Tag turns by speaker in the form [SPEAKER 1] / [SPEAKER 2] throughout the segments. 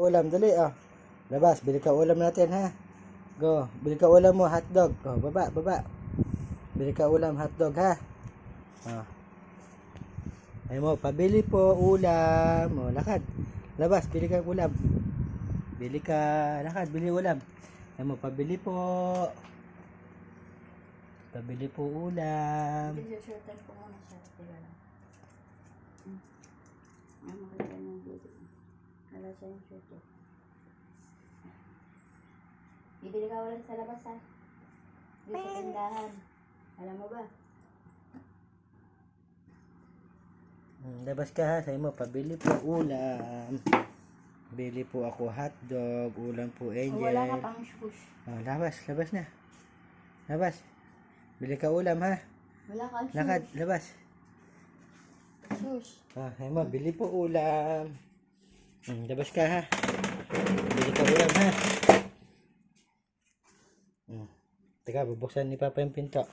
[SPEAKER 1] Ulam, dali ah. Labas, bili ka ulam natin ha. Go, bili ka ulam mo, hotdog. Oh, baba. Bili ka ulam, hotdog ha. Oh. Ay mo, pabili po ulam. Oh, lakad. Labas, bili ka ulam. Bili ka, lakad, bili ulam. Ay mo, pabili po. Pabili po ulam.
[SPEAKER 2] Pinsusutan ko muna siya. Tira lang. Ang makita ng video. Wala siya yung shoot eh. Bibili ka ulit sa labas ha. Dito sa tindahan. Alam mo ba?
[SPEAKER 1] Labas ka ha, sabi mo, pabili po ulam. Bili po ako hotdog, ulam po Angel.
[SPEAKER 2] Wala ka pang shush.
[SPEAKER 1] Oh, labas na. Labas. Bili ka ulam ha.
[SPEAKER 2] Wala kang shush.
[SPEAKER 1] Lakad, labas.
[SPEAKER 2] Shush.
[SPEAKER 1] Ah, sabi mo, bili po ulam. Labas ka ha. Bili ka ulam ha. Teka, bubuksan ni Papa yung pinto.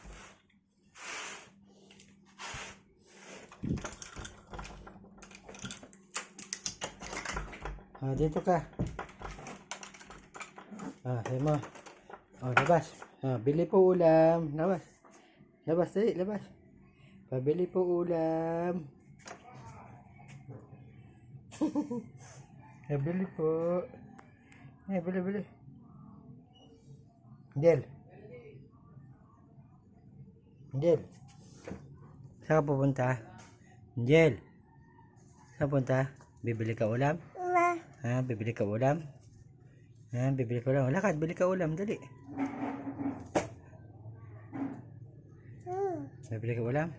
[SPEAKER 1] Ah, dito ka. Ah, sabi mo. Oh, labas. Ah, bili po ulam. Labas. Labas, dali, labas. Pabili po ulam. Bili po. Bili. Angel. Saan ka pupunta? Angel. Saan punta? Bibili ka ulam? Ha? Bibili ka ulam? Ha? Bibili ka ulam? Lakad, bili ka ulam. Dali. Bibili ka ulam?